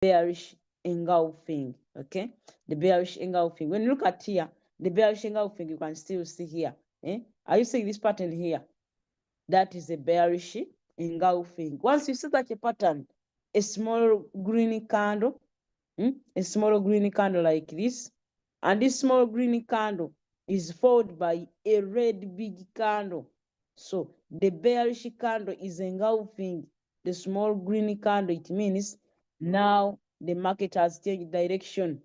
bearish engulfing. Okay, the bearish engulfing. When you look at here, the bearish engulfing, you can still see here. Are you seeing this pattern here? That is a bearish engulfing. Once you see such a pattern, a small green candle, a small green candle like this, and this small green candle is followed by a red big candle. So the bearish candle is engulfing the small green candle. It means now the market has changed direction.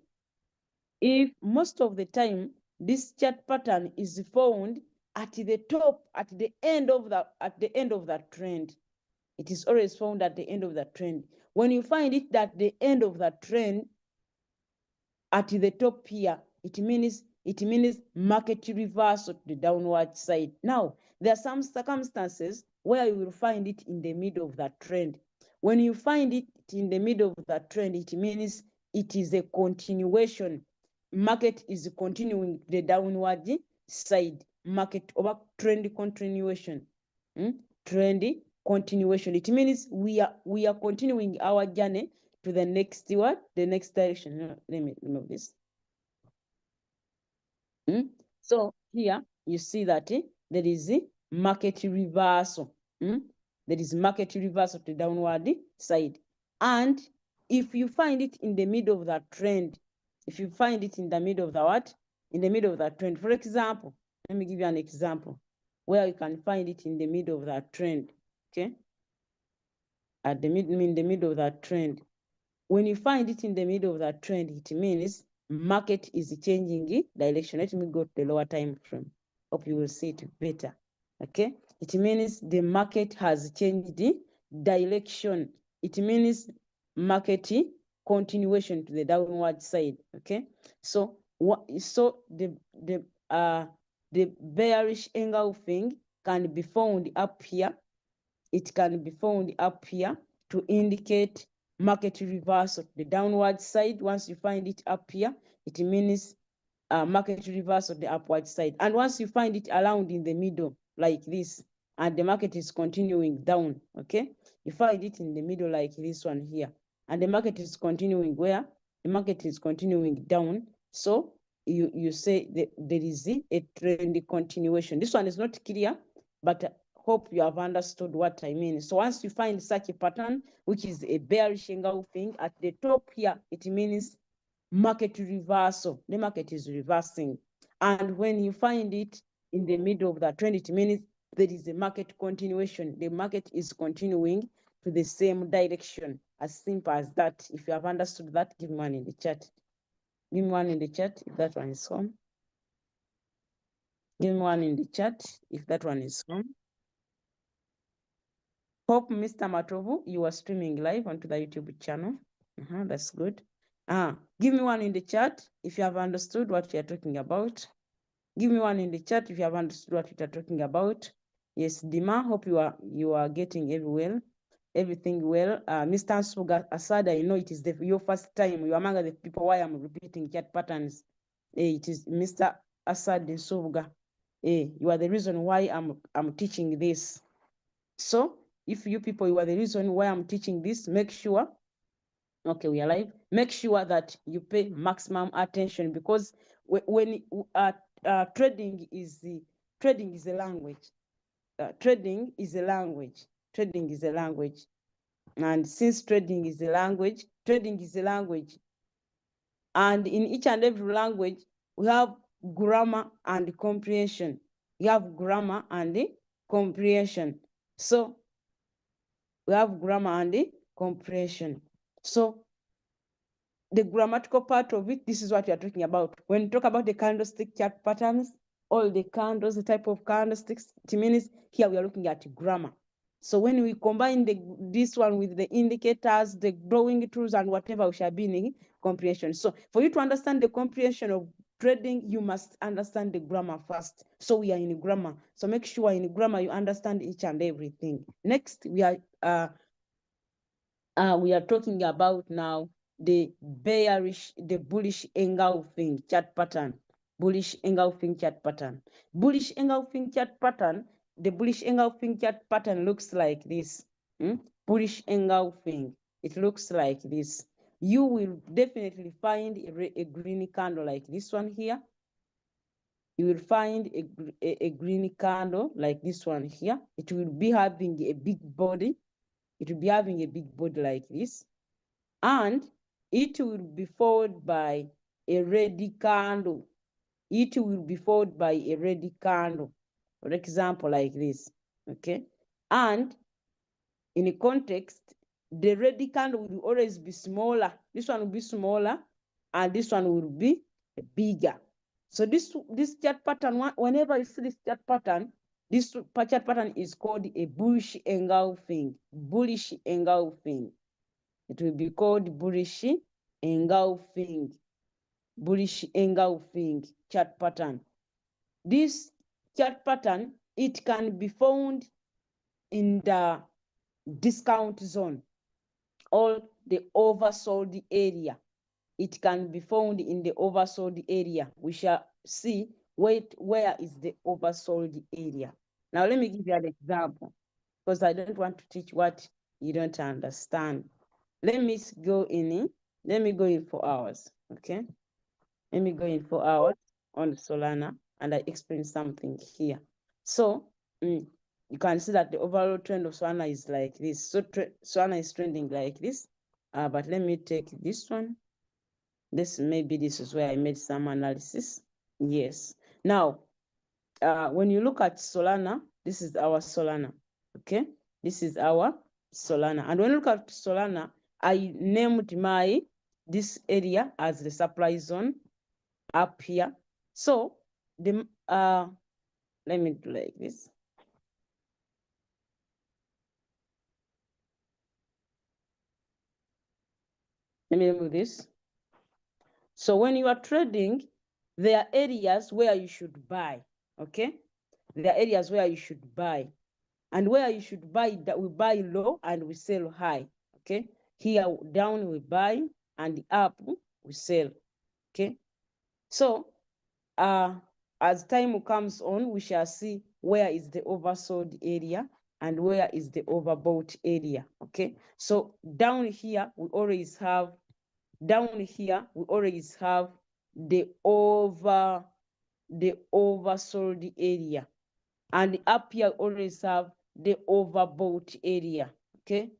If most of the time this chart pattern is found at the top, at the end of that trend, it is always found at the end of that trend. When you find it at the end of that trend, at the top here, it means market reversal to the downward side. Now, there are some circumstances where you will find it in the middle of that trend. When you find it in the middle of that trend, it means it is a continuation. Market is continuing the downward side. Market over trend continuation. Trend continuation. It means we are continuing our journey to the next what? The next direction. Let me remove this. So here you see that there is a market reversal. There is market reversal to the downward side. And if you find it in the middle of that trend, if you find it in the middle of the what? In the middle of that trend. For example, let me give you an example where you can find it in the middle of that trend. Okay. In the middle of that trend. When you find it in the middle of that trend, it means market is changing direction. Let me go to the lower time frame. Hope you will see it better. Okay. It means the market has changed the direction. It means market continuation to the downward side. Okay. So the bearish engulfing can be found up here. It can be found up here to indicate market reversal to the downward side. Once you find it up here, it means market reversal the upward side. And once you find it around in the middle like this, and the market is continuing down, okay? You find it in the middle like this one here, and the market is continuing where? The market is continuing down. So you say that there is a trend continuation. This one is not clear, but hope you have understood what I mean. So once you find such a pattern, which is a bearish engulfing at the top here, it means market reversal. The market is reversing. And when you find it in the middle of that trend, it means there is a market continuation. The market is continuing to the same direction. As simple as that. If you have understood that, give me one in the chat. Give me one in the chat if that one is home. Give me one in the chat if that one is home. Hope, Mr. Matovu, you are streaming live onto the YouTube channel. That's good. Give me one in the chat if you have understood what we are talking about. Give me one in the chat if you have understood what we are talking about. Yes, Dima, hope you are getting everything well. Mr. Suga Asada, I know it is your first time. You are among the people why I'm repeating chat patterns. It is Mr. Asad Suga. You are the reason why I'm teaching this. So if you people, you are the reason why I'm teaching this, make sure, okay, we are live. Make sure that you pay maximum attention, because when trading is a language. Trading is a language. Trading is a language. And since trading is a language, and in each and every language, we have grammar and comprehension. You have grammar and comprehension. So we have grammar and comprehension. So the grammatical part of it, this is what we are talking about. When you talk about the candlestick chart patterns, all the candles, the type of candlesticks, it means here we are looking at grammar. So when we combine this one with the indicators, the drawing tools, and whatever, we shall be in comprehension. So for you to understand the comprehension of trading, you must understand the grammar first. So we are in grammar. So make sure in grammar you understand each and everything. Next, we are talking about now the bullish engulfing chart pattern. Bullish engulfing chart pattern. Bullish engulfing chart pattern. The bullish engulfing chart pattern looks like this. Bullish engulfing. It looks like this. you will definitely find a green candle like this one here. You will find a green candle like this one here. It will be having a big body. It will be having a big body like this. And it will be followed by a red candle. It will be followed by a red candle. For example, like this, okay? And in a context, the red candle will always be smaller. This one will be smaller, and this one will be bigger. So this chart pattern, whenever you see this chart pattern, this chart pattern is called a bullish engulfing. Bullish engulfing. It will be called bullish engulfing. Bullish engulfing chart pattern. This chart pattern, it can be found in the discount zone or the oversold area. It can be found in the oversold area. We shall see where is the oversold area. Now let me give you an example, because I don't want to teach what you don't understand. Let me go in 4 hours, okay? Let me go in 4 hours on Solana, and I explain something here. So you can see that the overall trend of Solana is like this. So Solana is trending like this. But let me take this one. This is where I made some analysis. Yes. Now, when you look at Solana, this is our Solana. Okay, this is our Solana. And when you look at Solana, I named this area as the supply zone up here. So the let me do like this. Let me remove this. So when you are trading, there are areas where you should buy. Okay, there are areas where you should buy, and where you should buy, that we buy low and we sell high. Okay, here down we buy and up we sell. Okay, so as time comes on, we shall see where is the oversold area and where is the overbought area. Okay, so down here we always have the oversold area, and up here always have the overbought area. Okay,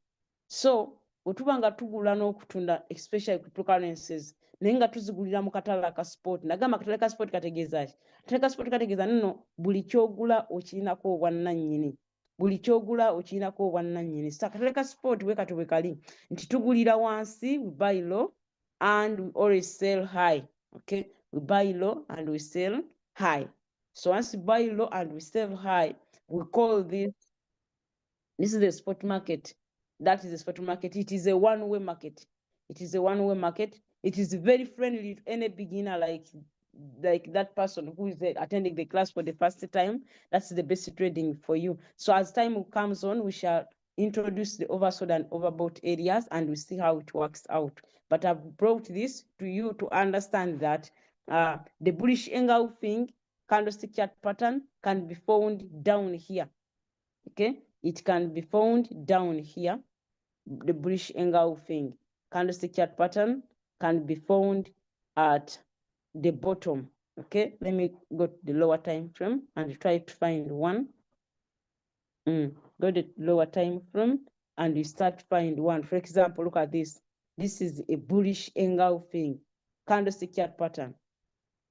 so wetuba nga tugula n'okutunda especially cryptocurrencies naye nga tuzigulira mu katale ka sport. Nagamba akatale ka sport kategeeza ki? Akatale ka sport kategeeza nno buli kyogula okirinako obwannannyini. Buli kyogula okirinako obwannannyini. So akatale ka sport bwe kati bwe kali nti tugulira wansi, we buy low and we always sell high. Okay, we buy low and we sell high. So once we buy low and we sell high, we call this is the spot market. That is the spot market. It is a one-way market. It is a one-way market. It is very friendly to any beginner like that person who is attending the class for the first time. That's the best trading for you. So as time comes on, we shall introduce the oversold and overbought areas, and we see how it works out. But I've brought this to you to understand that the bullish engulfing candlestick chart pattern can be found down here. Okay, it can be found down here. The bullish engulfing candlestick chart pattern can be found at the bottom. Okay, let me go to the lower time frame and try to find one. Go to the lower time frame and you start to find one. For example, look at this. This is a bullish engulfing candlestick chart pattern.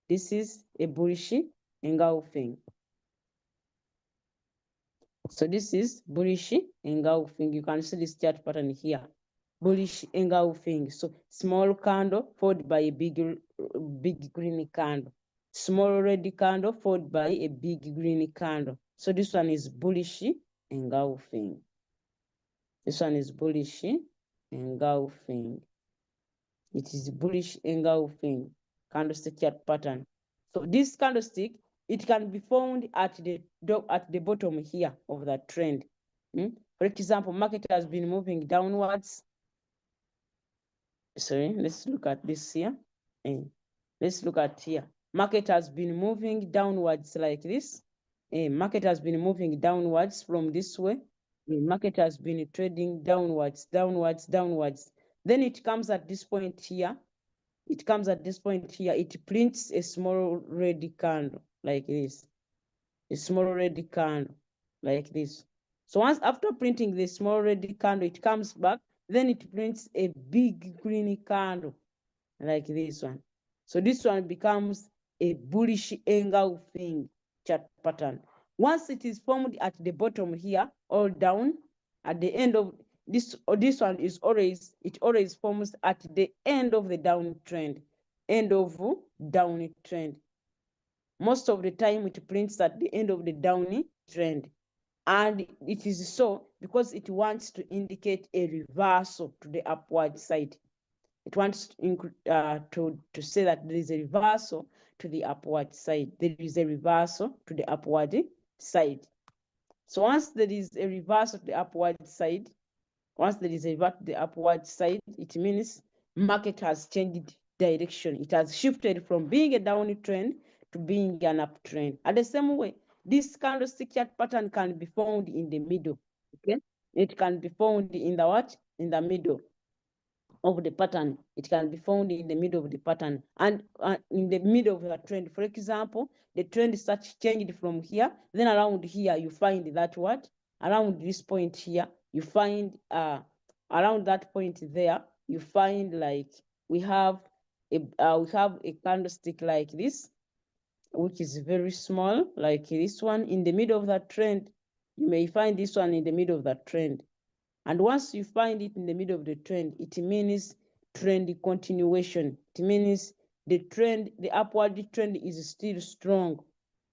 This is a bullish engulfing. So this is bullish engulfing. You can see this chart pattern here. Bullish engulfing. So small candle followed by a big green candle. Small red candle followed by a big green candle. So this one is bullish engulfing. This one is bullish engulfing. It is bullish engulfing candlestick chart pattern. So this candlestick, it can be found at the bottom here of that trend. For example, market has been moving downwards. Sorry, let's look at this here. Let's look at here. Market has been moving downwards like this. Market has been moving downwards from this way. The market has been trading downwards, downwards, downwards. Then it comes at this point here. It comes at this point here. It prints a small red candle like this. A small red candle like this. So once after printing the small red candle, it comes back. Then it prints a big green candle like this one. So this one becomes a bullish engulfing chart pattern. Once it is formed at the bottom here or down, at the end of this, or this one is always, it always forms at the end of the downtrend, end of downtrend. Most of the time it prints at the end of the downtrend. And it is so because it wants to indicate a reversal to the upward side. It wants to say that there is a reversal to the upward side. There is a reversal to the upward side. So once there is a reversal to the upward side, it means market has changed direction. It has shifted from being a downtrend to being an uptrend. At the same way, this candlestick chart pattern can be found in the middle. Okay, it can be found in the what? In the middle of the pattern. It can be found in the middle of the pattern and in the middle of the trend. For example, the trend starts changed from here, then around here you find that what? Around this point here, you find around that point there, you find like we have a candlestick like this, which is very small, like this one in the middle of that trend. You may find this one in the middle of that trend. And once you find it in the middle of the trend, it means trend continuation. It means the trend, the upward trend is still strong.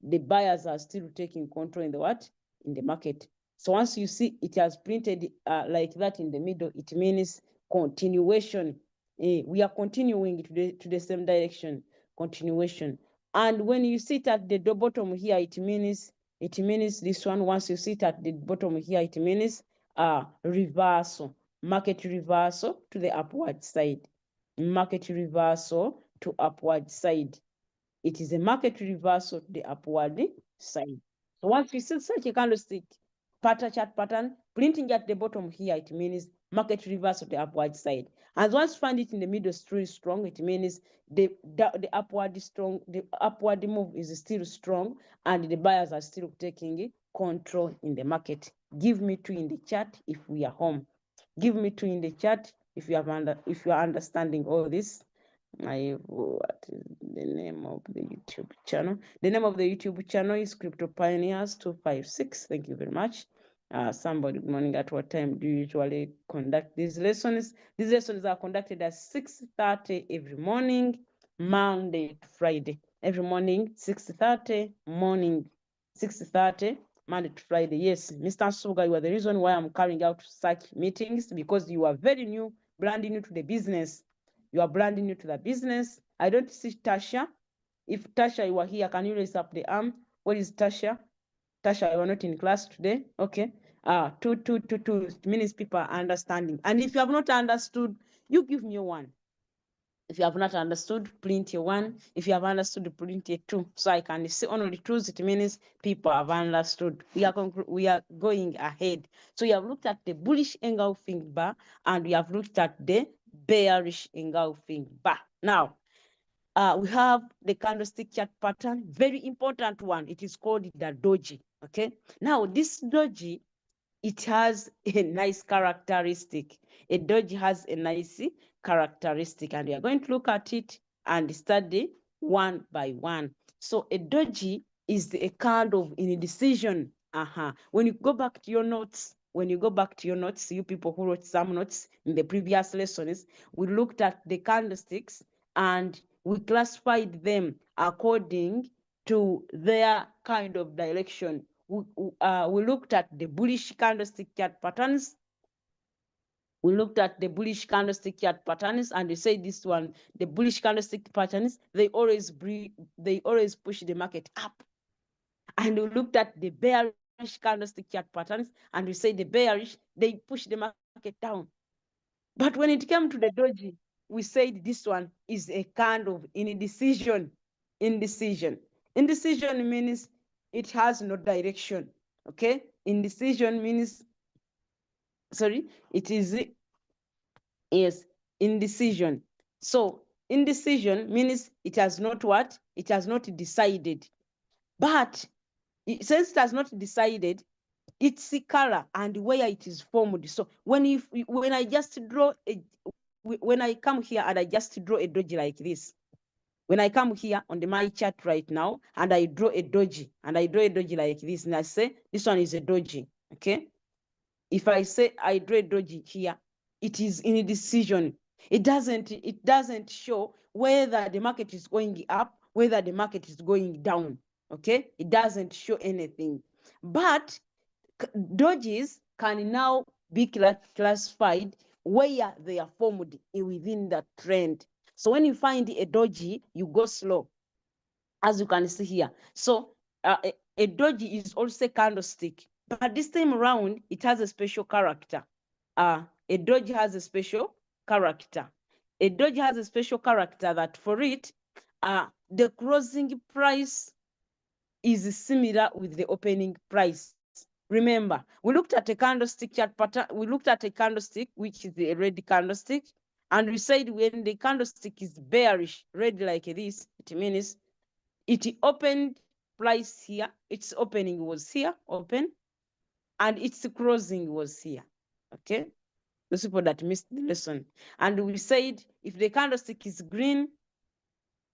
The buyers are still taking control in the what? In the market. So once you see it has printed like that in the middle, it means continuation. We are continuing to the same direction, continuation. And when you sit at the bottom here, it means this one. Once you sit at the bottom here, it means reversal, market reversal to the upward side, market reversal to upward side. It is a market reversal to the upward side. So once you see such a candlestick chart pattern printing at the bottom here, it means market reversal to the upward side. And once you find it in the middle still strong, it means the upward move is still strong and the buyers are still taking control in the market. Give me 2 in the chat if we are home. Give me 2 in the chat if you are understanding all this. What is the name of the YouTube channel? The name of the YouTube channel is Crypto Pioneers 256. Thank you very much. Somebody, good morning. At what time do you usually conduct these lessons? These lessons are conducted at 6:30 every morning, Monday to Friday. Every morning, 6:30 morning, 6:30 Monday to Friday. Yes, Mr. Suga, you are the reason why I'm carrying out such meetings, because you are very new, brand new to the business. You are brand new to the business. I don't see Tasha. If Tasha, you are here, can you raise up the arm? What is Tasha? Tasha, you are not in class today. Okay. 2 means people are understanding. And if you have not understood, you give me 1. If you have not understood, print your 1. If you have understood, print your 2. So I can see only 2s. It means people have understood. We are going ahead. So you have looked at the bullish engulfing bar and we have looked at the bearish engulfing bar. Now, we have the candlestick chart pattern, very important one. It is called the doji. Okay. Now, this doji, it has a nice characteristic. A doji has a nice characteristic, and we are going to look at it and study one by one. So a doji is a kind of indecision. When you go back to your notes, you people who wrote some notes in the previous lessons, we looked at the candlesticks and we classified them according to their kind of direction. We looked at the bullish candlestick chart patterns. We looked at the bullish candlestick chart patterns, and we say this one, the bullish candlestick patterns, they always push the market up. And we looked at the bearish candlestick chart patterns, and we say the bearish, they push the market down. But when it came to the doji, we said this one is a kind of indecision. Indecision means it has no direction. Okay, indecision means, sorry, it is, yes, indecision. So indecision means it has not what? It has not decided. But since it has not decided, its color and where it is formed. So when I just draw when I come here and I just draw a doji like this, when I come here on my chart right now and I draw a doji like this, and I say this one is a doji, okay? If I say I draw a doji here, it is in a decision. It doesn't show whether the market is going up, whether the market is going down, okay? It doesn't show anything. But dojis can now be classified where they are formed within the trend. So when you find a doji, you go slow, as you can see here. So a doji is also a candlestick, but this time around, it has a special character. A doji has a special character. A doji has a special character that for it, the closing price is similar with the opening price. Remember, we looked at a candlestick chart pattern. We looked at a candlestick, which is a red candlestick, and we said when the candlestick is bearish, red like this, it means it opened price here, its opening was here, open, and its closing was here, okay? Those people that missed the lesson. And we said if the candlestick is green,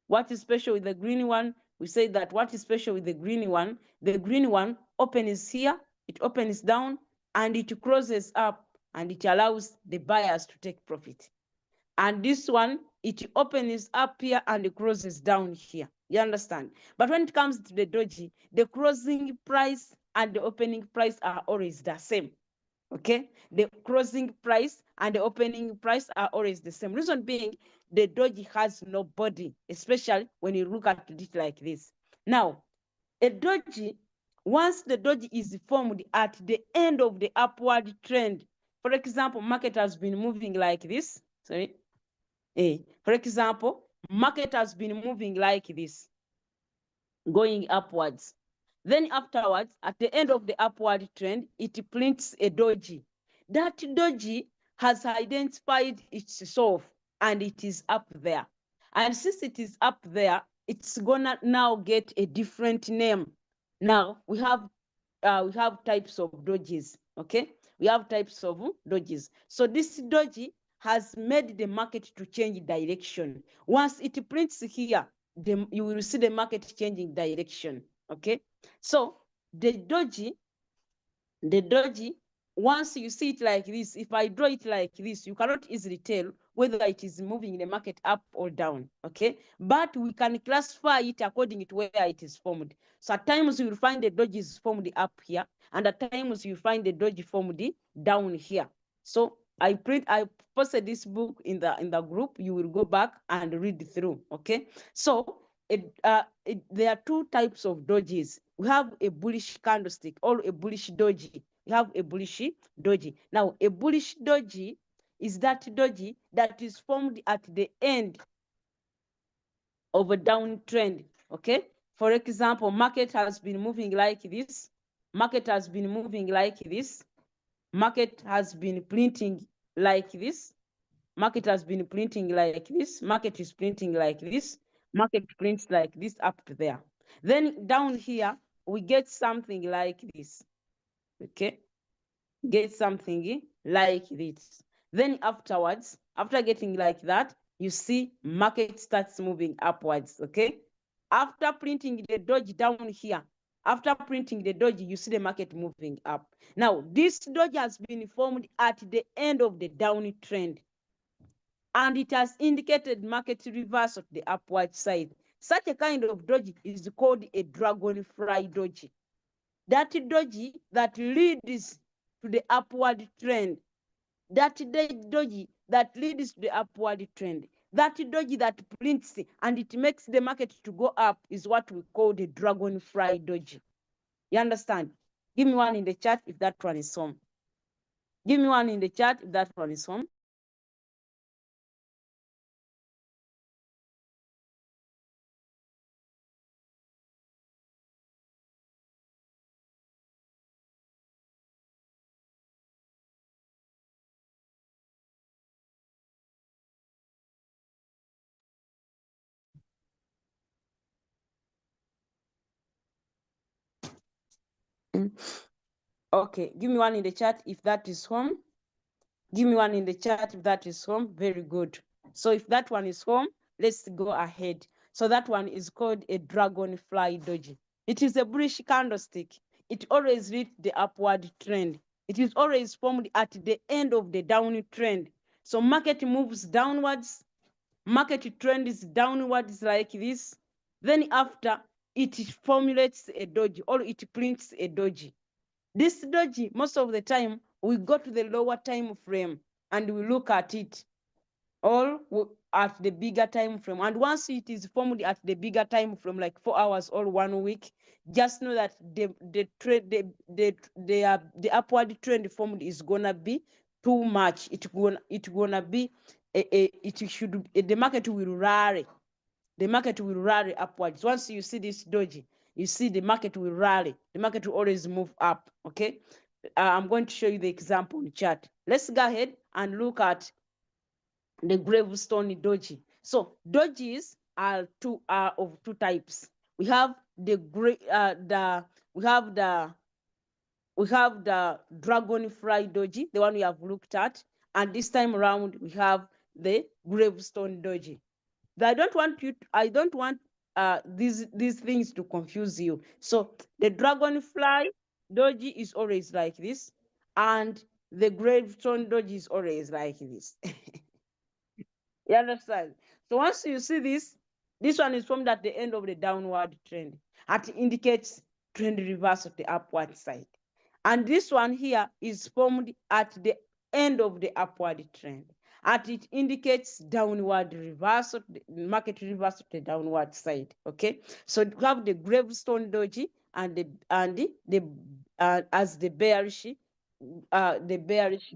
what is special with the green one? We say that what is special with the green one opens here, it opens down, and it closes up, and it allows the buyers to take profit. And this one, it opens up here and it closes down here. You understand? But when it comes to the doji, the closing price and the opening price are always the same. Okay, the closing price and the opening price are always the same. Reason being, the doji has no body, especially when you look at it like this. Now, a doji, once the doji is formed at the end of the upward trend, for example, market has been moving like this. Sorry. For example, market has been moving like this, going upwards. Then afterwards, at the end of the upward trend, it prints a doji. That doji has identified itself and it is up there. And since it is up there, it's gonna now get a different name. Now we have types of dojis, okay? We have types of dojis. So this doji has made the market to change direction. Once it prints here, you will see the market changing direction, okay? So the doji, once you see it like this, if I draw it like this, you cannot easily tell whether it is moving the market up or down, okay? But we can classify it according to where it is formed. So at times you will find the doji is formed up here, and at times you find the doji formed down here. So I posted this book in the group. You will go back and read through, okay? So there are two types of dojis. We have a bullish candlestick or a bullish doji. We have a bullish doji. Now, a bullish doji is that doji that is formed at the end of a downtrend, okay? For example, market has been moving like this. Market has been moving like this. Market has been printing like this. Market has been printing like this. Market is printing like this. Market prints like this up there. Then down here, we get something like this, okay? Get something like this. Then afterwards, after getting like that, you see market starts moving upwards, okay? After printing the doji down here, after printing the doji, you see the market moving up. Now, this doji has been formed at the end of the downtrend, and it has indicated market reverse of the upward side. Such a kind of doji is called a dragonfly doji. That doji that leads to the upward trend. That doji that leads to the upward trend. That doji that prints and it makes the market to go up is what we call the dragonfly doji. You understand? Give me one in the chat if that one is home. Give me one in the chat if that one is home. Okay, give me one in the chat if that is home. Give me one in the chat if that is home. Very good. So if that one is home, let's go ahead. So that one is called a dragonfly doji. It is a bullish candlestick. It always leads the upward trend. It is always formed at the end of the down trend. So market moves downwards. Market trend is downwards like this. Then after, it formulates a doji or it prints a doji. This doji, most of the time, we go to the lower time frame and we look at it, or at the bigger time frame. And once it is formed at the bigger time frame, like 4 hours or 1 week, just know that the upward trend formed is gonna be too much. It's gonna be the market will rally. The market will rally upwards. Once you see this doji, you see the market will rally. The market will always move up, okay? I'm going to show you the example in the chart. Let's go ahead and look at the gravestone doji. So dojis are of two types. We have the dragonfly doji, the one we have looked at, and this time around we have the gravestone doji. I don't want these things to confuse you. So the dragonfly doji is always like this, and the gravestone doji is always like this. You understand? So once you see this one is formed at the end of the downward trend. It indicates trend reverse of the upward side. And this one here is formed at the end of the upward trend. And it indicates downward reverse of the market reverse of the downward side. Okay, so you have the gravestone doji and the as the bearish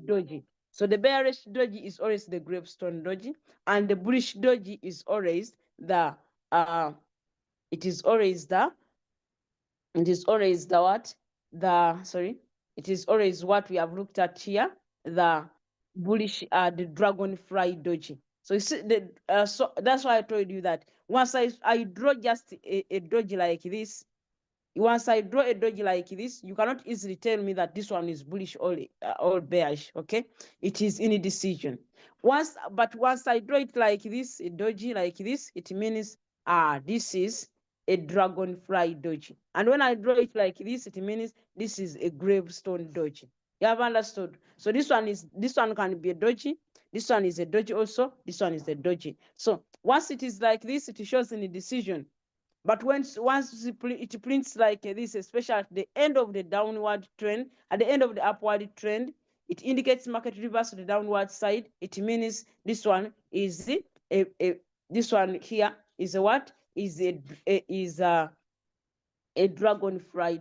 doji. So the bearish doji is always the gravestone doji, and the bullish doji is always the it is always the what it is always what we have looked at here, the bullish the dragonfly doji. So you see so that's why I told you that once I draw just a doji like this, once I draw a doji like this, you cannot easily tell me that this one is bullish or bearish. Okay, it is indecision. Once I draw it like this, a doji like this, it means this is a dragonfly doji. And when I draw it like this, it means this is a gravestone doji. You have understood? So this one can be a doji. This one is a doji also. This one is a doji. So once it is like this, it shows in a decision. But once it prints like this, especially at the end of the downward trend, at the end of the upward trend, it indicates market reverse to the downward side. It means this one is this one here is a what? Is a dragonfly,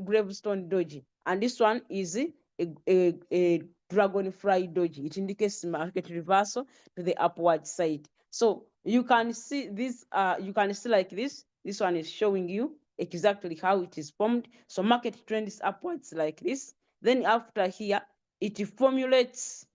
gravestone doji, and this one is a dragonfly doji. It indicates market reversal to the upward side. So you can see this. You can see like this. This one is showing you exactly how it is formed. So market trend is upwards like this. Then after here, it formulates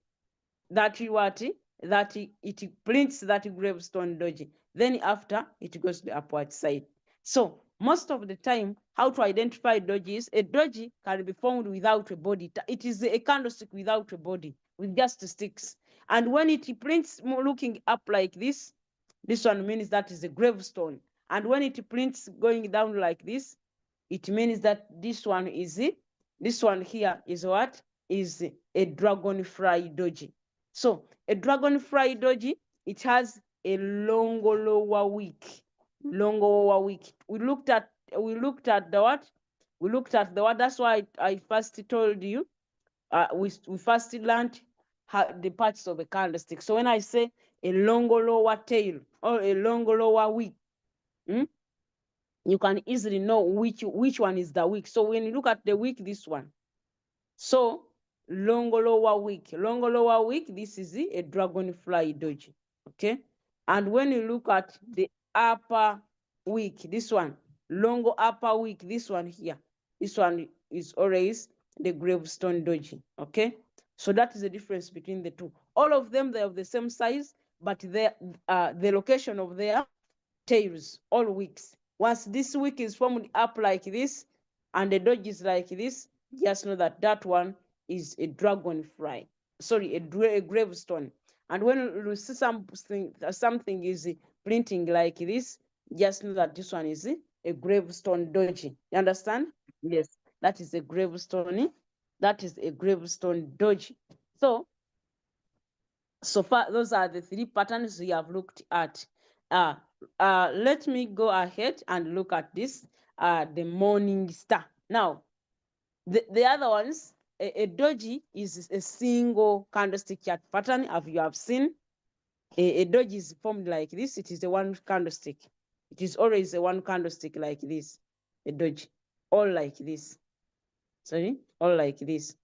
that it prints that gravestone doji. Then after, it goes to the upward side. So most of the time, how to identify dojis? A doji can be formed without a body. It is a candlestick without a body, with just sticks. And when it prints looking up like this one means that is a gravestone. And when it prints going down like this, it means that this one is it. This one here is what? Is a dragonfly doji. So a dragonfly doji, it has a lower wick. Longer wick. We looked at the what? We looked at the what? That's why I first told you. We first learned the parts of a candlestick. So when I say a lower tail or a lower wick, you can easily know which one is the wick. So when you look at the wick, this one. So lower wick, this is a dragonfly doji. Okay, and when you look at the upper wick, this one, longer upper wick, this one here, this one is always the gravestone doji. Okay, so that is the difference between the two. All of them, they have the same size, but the location of their tails, all wicks. Once this wick is formed up like this, and the doji is like this, just know that that one is a dragonfly. Sorry, a gravestone. And when you see something is printing like this, just know that this one is a gravestone doji. You understand? Yes, that is a gravestone. That is a gravestone doji. So far, those are the three patterns we have looked at. Let me go ahead and look at this, the morning star. Now, the other ones, a doji is a single candlestick chart pattern, as you have seen. A doji is formed like this. It is a one candlestick. It is always a one candlestick like this, a doji, all like this. Sorry, all like this.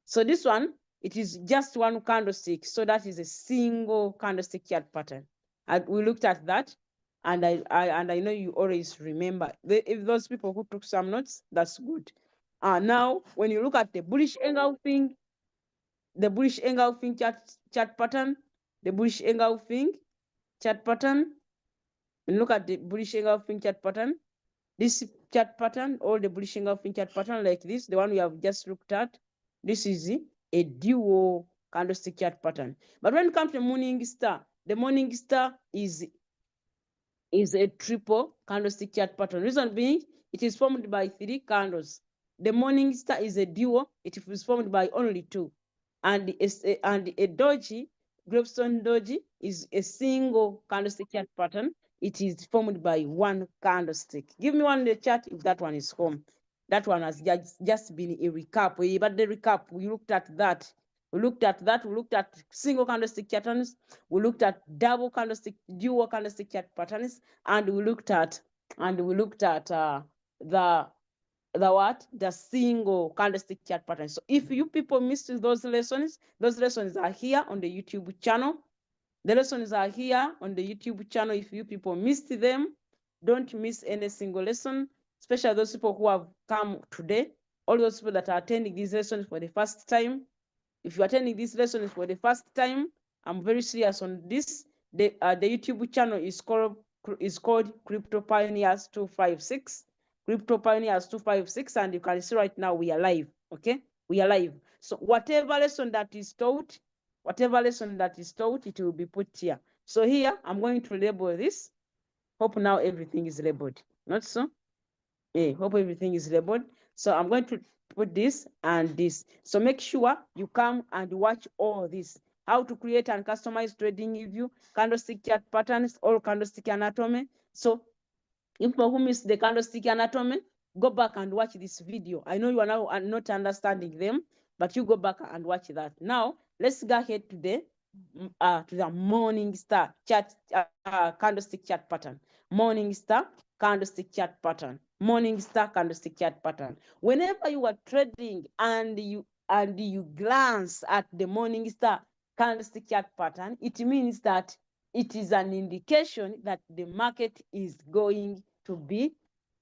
So this one, it is just one candlestick. So that is a single candlestick chart pattern. And we looked at that, and I know you always remember. If those people who took some notes, that's good. Now, when you look at the bullish engulfing, the bullish engulfing chart pattern, the bullish engulfing chart pattern, when you look at the bullish engulfing chart pattern, this chart pattern, or the bullish engulfing chart pattern like this, the one we have just looked at, this is a dual candlestick chart pattern. But when it comes to morning star, the morning star is a triple candlestick chart pattern. Reason being, it is formed by 3 candles. The morning star is a duo. It is formed by only 2. And a doji, gravestone doji, is a single candlestick chart pattern. It is formed by 1 candlestick. Give me one in the chat if that one is home. That one has just been a recap. But the recap, we looked at that. We looked at single candlestick patterns. We looked at dual candlestick chart patterns, and we looked at the single candlestick chart pattern. So if you people missed those lessons are here on the YouTube channel. The lessons are here on the YouTube channel. If you people missed them, don't miss any single lesson, especially those people who have come today, all those people that are attending these lessons for the first time. If you're attending these lessons for the first time, I'm very serious on this. The YouTube channel is called Crypto Pioneers 256. Crypto Pioneers 256, and you can see right now we are live. Okay, we are live. So whatever lesson that is taught, it will be put here. So here I'm going to label this. Hope now everything is labeled. Not so? Hope everything is labeled. So I'm going to put this and this. So make sure you come and watch all this. How to create and customize trading view, candlestick chart patterns, or candlestick anatomy. So if who missed the candlestick anatomy, go back and watch this video. I know you are now not understanding them, but you go back and watch that. Now, let's go ahead to the morning star chart, candlestick chart pattern. Morning star candlestick chart pattern. Morning star candlestick chart pattern. Whenever you are trading and you glance at the morning star candlestick chart pattern, it means that it is an indication that the market is going to be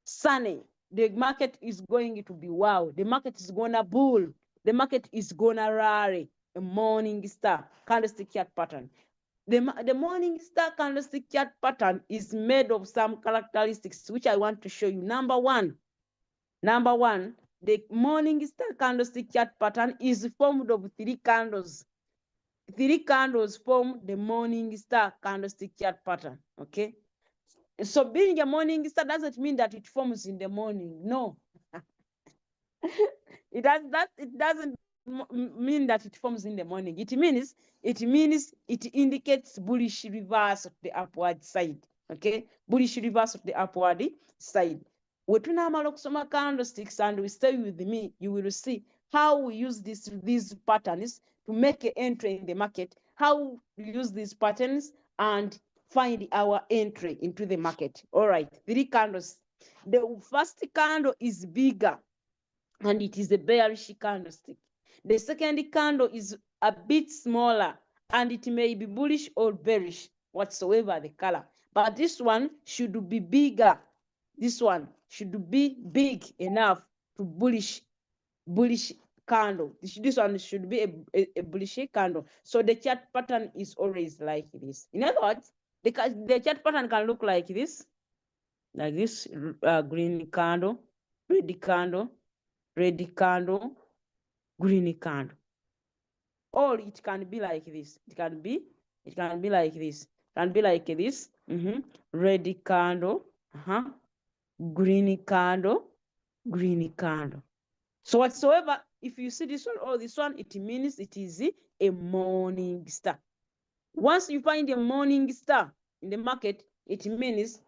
sunny. The market is going to be wow. The market is gonna bull. The market is gonna rally. A morning star candlestick chart pattern. The morning star candlestick chart pattern is made of some characteristics which I want to show you. Number one, the morning star candlestick chart pattern is formed of 3 candles. 3 candles form the morning star candlestick chart pattern. Okay, so being a morning star doesn't mean that it forms in the morning. No. It doesn't mean that it forms in the morning. It means it indicates bullish reverse of the upward side. Okay, bullish reverse of the upward side. Wetunamala okusoma candlesticks and we stay with me, you will see how we use these patterns to make an entry in the market, how we use these patterns and find our entry into the market. All right, 3 candles. The first candle is bigger and it is a bearish candlestick. The second candle is a bit smaller and it may be bullish or bearish, whatsoever the color. But this one should be bigger. This one should be big enough to bullish candle. This one should be a bullish candle. So the chart pattern is always like this. In other words, the chart pattern can look like this green candle. red candle, green candle. Or it can be like this. It can be like this. Can be like this. Red candle, green candle, green candle. So whatsoever, if you see this one or this one, it means it is a morning star. Once you find a morning star in the market, it means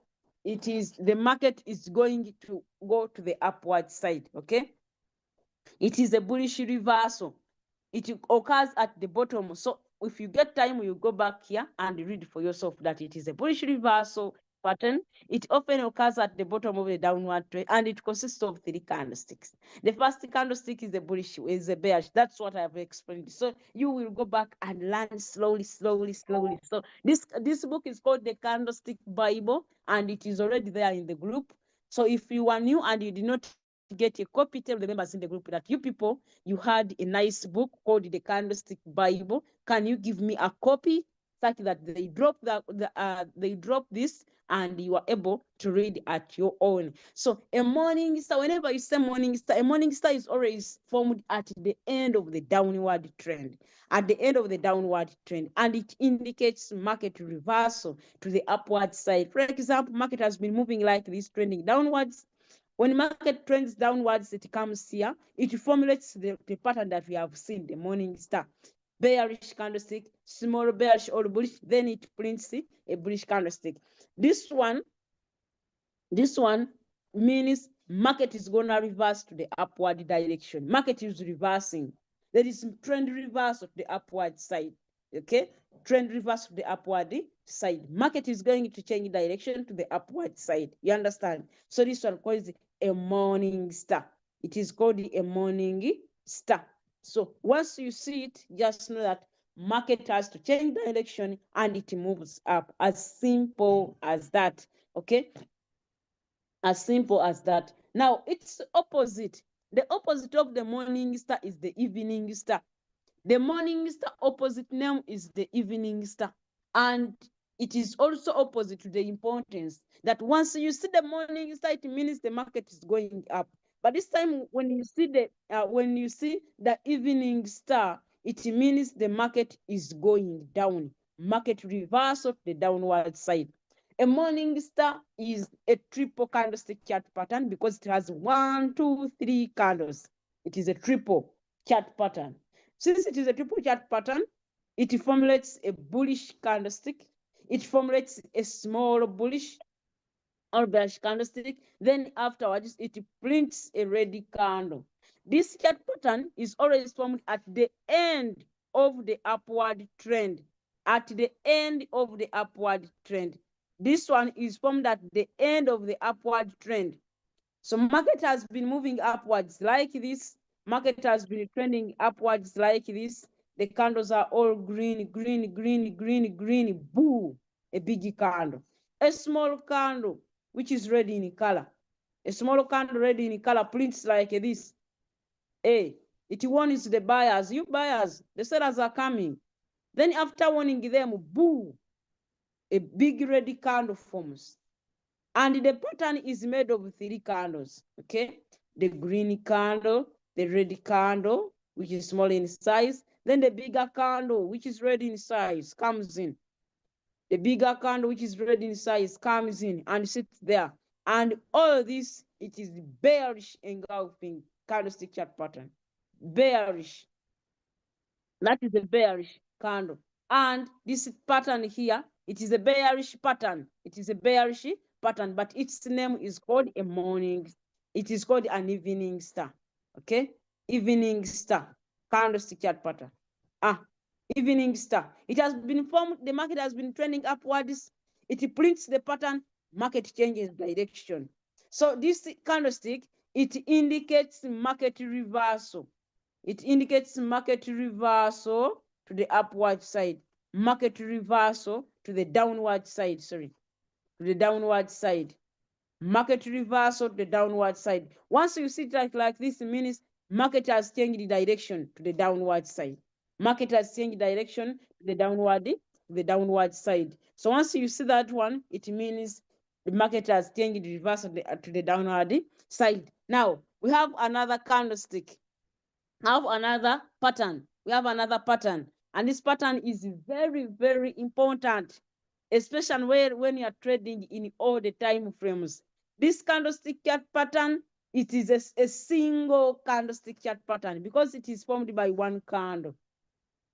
the market is going to go to the upward side. Okay, it is a bullish reversal. It occurs at the bottom. So if you get time, you go back here and read for yourself that it is a bullish reversal pattern. It often occurs at the bottom of the downward trend, and it consists of 3 candlesticks. The first candlestick is a bullish, is a bearish. That's what I've explained. So you will go back and learn slowly. So this book is called the Candlestick Bible, and it is already there in the group. So if you are new and you did not get a copy, tell the members in the group that you people, you had a nice book called the Candlestick Bible. Can you give me a copy such that they drop this and you are able to read at your own? So a morning star, whenever you say morning star, a morning star is always formed at the end of the downward trend. At the end of the downward trend, and it indicates market reversal to the upward side. For example, market has been moving like this, trending downwards. When market trends downwards, it comes here. It formulates the pattern that we have seen, the morning star. Bearish candlestick, small bearish or bullish, then it prints a bullish candlestick. This one means market is going to reverse to the upward direction. Market is reversing. There is trend reversal to the upward side. Okay, trend reverse to the upward side. Market is going to change direction to the upward side. You understand? So this one calls a morning star. It is called a morning star. So once you see it, just know that market has to change direction and it moves up. As simple as that. Okay, as simple as that. Now it's opposite. The opposite of the morning star is the evening star. The morning star opposite name is the evening star. And it is also opposite to the importance that once you see the morning star, it means the market is going up. But this time, when you see the evening star, it means the market is going down. Market reversal of the downward side. A morning star is a triple candlestick chart pattern because it has 1, 2, 3 candles. It is a triple chart pattern. Since it is a triple chart pattern, it formulates a bullish candlestick. It formulates a small bullish or bearish candlestick. Then afterwards, it prints a red candle. This chart pattern is always formed at the end of the upward trend. At the end of the upward trend. This one is formed at the end of the upward trend. So market has been moving upwards like this. Market has been trending upwards like this. The candles are all green, boo, a big candle. A small candle, which is red in color. A small candle red in color prints like this. Hey, it warns the buyers. You buyers, the sellers are coming. Then after warning them, boo, a big red candle forms. And the pattern is made of 3 candles, okay? The green candle, the red candle, which is small in size, then the bigger candle, which is red in size, comes in. The bigger candle, which is red in size, comes in and sits there. And all this, it is bearish engulfing candlestick chart pattern. Bearish. That is a bearish candle. And this pattern here, it is a bearish pattern. It is a bearish pattern, but its name is called a morning. It is called an evening star. Okay? Evening star. Candlestick chart pattern. Evening star. It has been formed, the market has been trending upwards. It prints the pattern, market changes direction. So this candlestick, it indicates market reversal. It indicates market reversal to the upward side, market reversal to the downward side, to the downward side, market reversal to the downward side. Once you see it like this, it means market has changed direction to the downward side. Market has changed direction to the downward side. So once you see that one, it means the market has changed the reverse to the downward side. Now we have another candlestick. Have another pattern. We have another pattern, and this pattern is very, very important, especially when you are trading in all the time frames. This candlestick chart pattern, it is a single candlestick chart pattern because it is formed by one candle.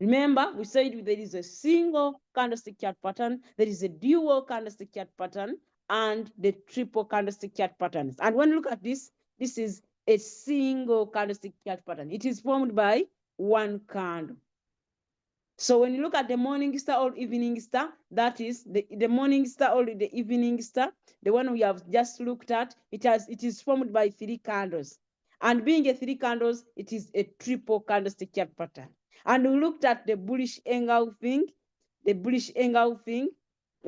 Remember, we said there is a single candlestick chart pattern, there is a dual candlestick chart pattern, and the triple candlestick chart patterns. And when you look at this, this is a single candlestick chart pattern. It is formed by one candle. So when you look at the morning star or evening star, that is the morning star or the evening star, the one we have just looked at, it is formed by 3 candles. And being a 3 candles, it is a triple candlestick chart pattern. And we looked at the bullish engulfing, we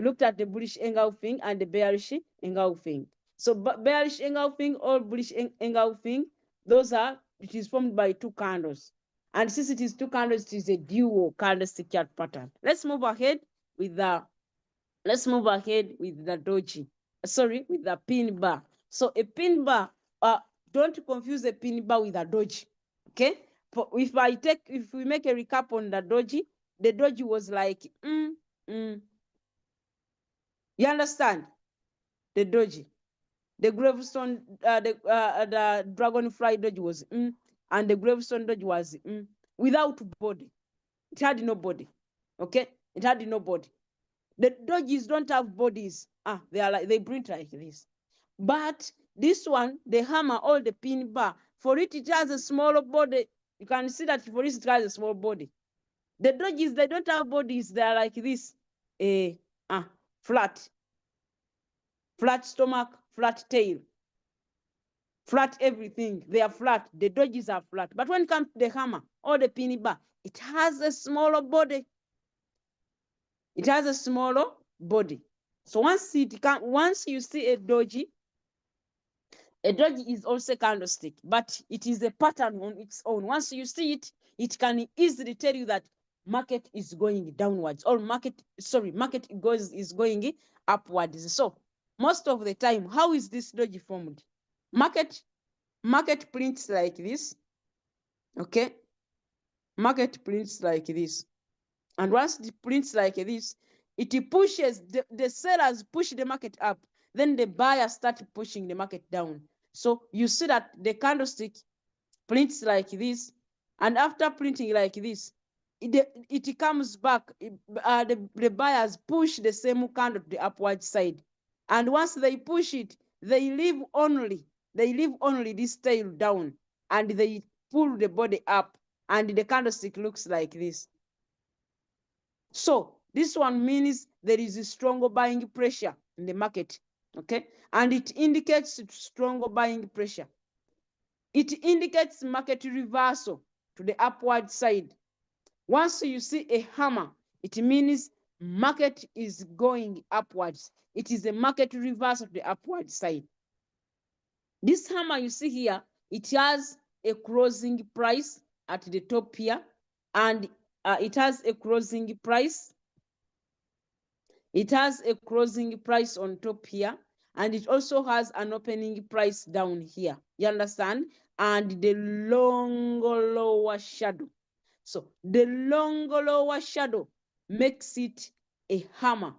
looked at the bullish engulfing and the bearish engulfing. So bearish engulfing or bullish engulfing, it is formed by 2 candles. And since it is 2 candles, it is a dual candlestick chart pattern. Let's move ahead with the doji. Sorry, with the pin bar. So a pin bar, don't confuse a pin bar with a doji. Okay? If we make a recap on the doji was like You understand? The doji. The gravestone, the dragonfly doji was and the gravestone doji was without body. It had no body. Okay? It had no body. The dojis don't have bodies. They print like this. But this one, the hammer or the pin bar, for it has a smaller body. You can see that for it has a small body. The dojis, they don't have bodies. They are like this. Flat stomach, flat tail, flat everything. They are flat. The dojis are flat. But when it comes to the hammer or the pin bar, it has a smaller body. It has a smaller body. So once you see a doji is also a candlestick, but it is a pattern on its own. Once you see it, it can easily tell you that market is going downwards or market is going upwards. So most of the time, how is this doji formed? Market prints like this. Okay, market prints like this, and once it prints like this, it pushes the sellers push the market up, then the buyers start pushing the market down. So you see that the candlestick prints like this, and after printing like this, it comes back. The buyers push the same candle to the upward side, and once they push it, they leave only this tail down, and they pull the body up, and the candlestick looks like this. So this one means there is a stronger buying pressure in the market, okay? And it indicates stronger buying pressure. It indicates market reversal to the upward side. Once you see a hammer, it means market is going upwards. It is a market reversal to the upward side. This hammer you see here, it has a closing price at the top here, and it has a closing price. It has a closing price on top here, and it also has an opening price down here. You understand? And the longer lower shadow. So the longer lower shadow makes it a hammer.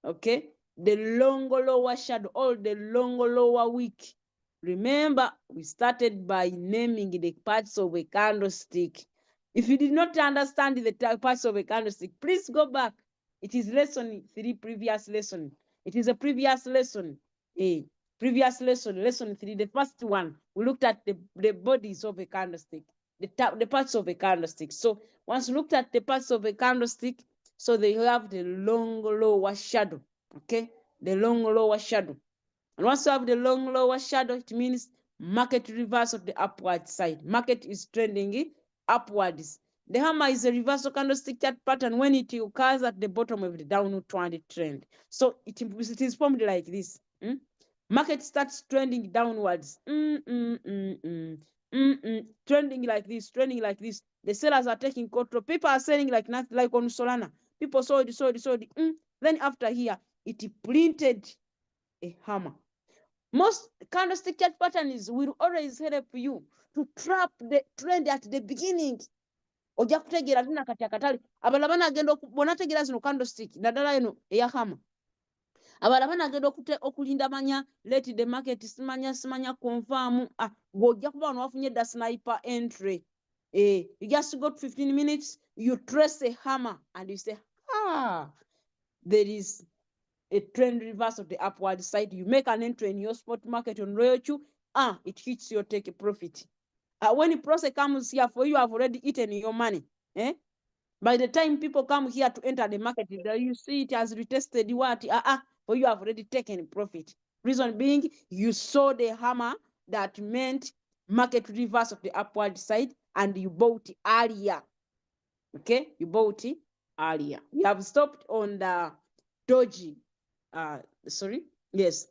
Okay? The longer lower shadow or the longer lower wick. Remember, we started by naming the parts of a candlestick. If you did not understand the parts of a candlestick, please go back. It is lesson 3, previous lesson. It is a previous lesson. Previous lesson 3, the first one, we looked at the bodies of a candlestick, the parts of a candlestick. So once you looked at the parts of a candlestick, so they have the long lower shadow, okay? The long lower shadow. And once you have the long lower shadow, it means market reverse of the upward side. Market is trending upwards. The hammer is a reversal candlestick chart pattern when it occurs at the bottom of the downward trend. So it is formed like this. Market starts trending downwards. Trending like this, trending like this. The sellers are taking control. People are selling like nothing, like on Solana. People sold. Then after here, it printed a hammer. Most candlestick chart patterns will always help you to trap the trend at the beginning. Ojja kutegeera tina kati akatale abalala banagenda bonategeera zino candlestick naddala eno eya hammer. Abalala banagenda okulinda manya let the market simanya confirm ng'ojja kuba wano wafunye dda sniper entry. You just got 15 minutes, you trace a hammer and you say, there is a trend reverse of the upward side. You make an entry in your spot market on Royal Chu, it hits your take a profit. When the process comes here for you, have already eaten your money. By the time people come here to enter the market, you see it has retested what? For you have already taken profit. Reason being, you saw the hammer that meant market reverse of the upward side and you bought earlier. Okay, you bought it earlier. We have stopped on the doji. Yes.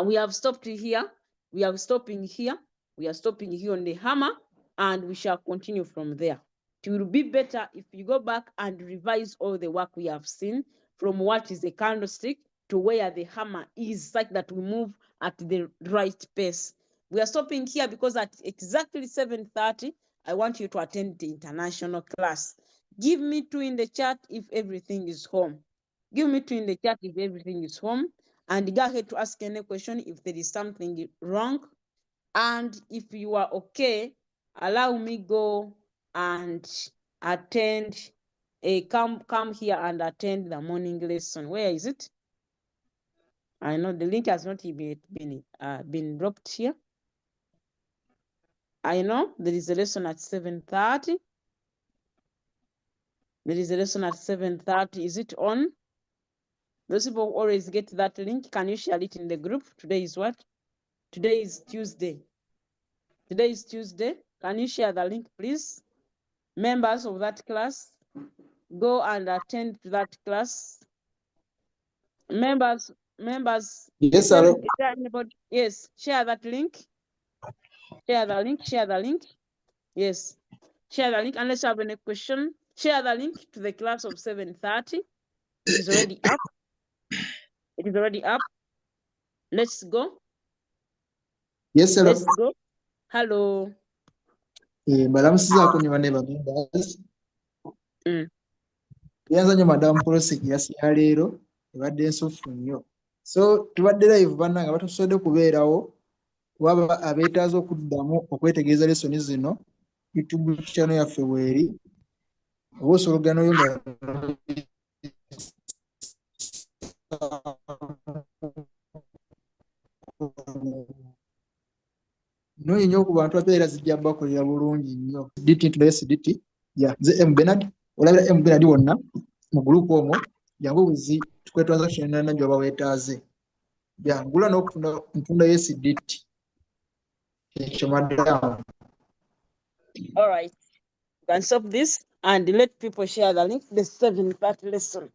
We have stopped here. We are stopping here. We are stopping here on the hammer, and we shall continue from there. It will be better if you go back and revise all the work we have seen from what is a candlestick to where the hammer is, such that we move at the right pace. We are stopping here because at exactly 7:30, I want you to attend the international class. Give me 2 in the chat if everything is home. Give me 2 in the chat if everything is home. And go ahead to ask any question if there is something wrong. And if you are okay, allow me go and attend come here and attend the morning lesson. Where is it? I know the link has not been dropped here. I know there is a lesson at 7:30. There is a lesson at 7:30. Is it on? Those people always get that link. Can you share it in the group? Today is what? Today is Tuesday. Today is Tuesday. Can you share the link, please? Members of that class, go and attend to that class. Members. Yes, sir. Is there anybody? Yes, share that link. Share the link. Yes, share the link. Unless you have any question, share the link to the class of 7:30. It is already up. It is already up. Let's go. Yes, sir. Let's go. Hello. Balamusizaako nnyo banne members. Yanza nnyo Madam Prosek ya leero ebadde nsuffu nnyo. So tubadde live bannange batusobodde kubeerawo waba abeetaaza okuddamu okwetegereza lesoni zino YouTube channel yaffe bweri oba osologana oyo nga nonyi nnyo ku bantu abeera zijja bakolera bulungi nnyo DT into SDT nze M Bernard olabira M Bernard wonna mu gurupu omwo jangu buzi tukwe transaction nana gyoba weetaaze jangula n'okufuna ntunda SDT ekyo maddamu. All right, you can stop this and let people share the link, the 7-part lesson.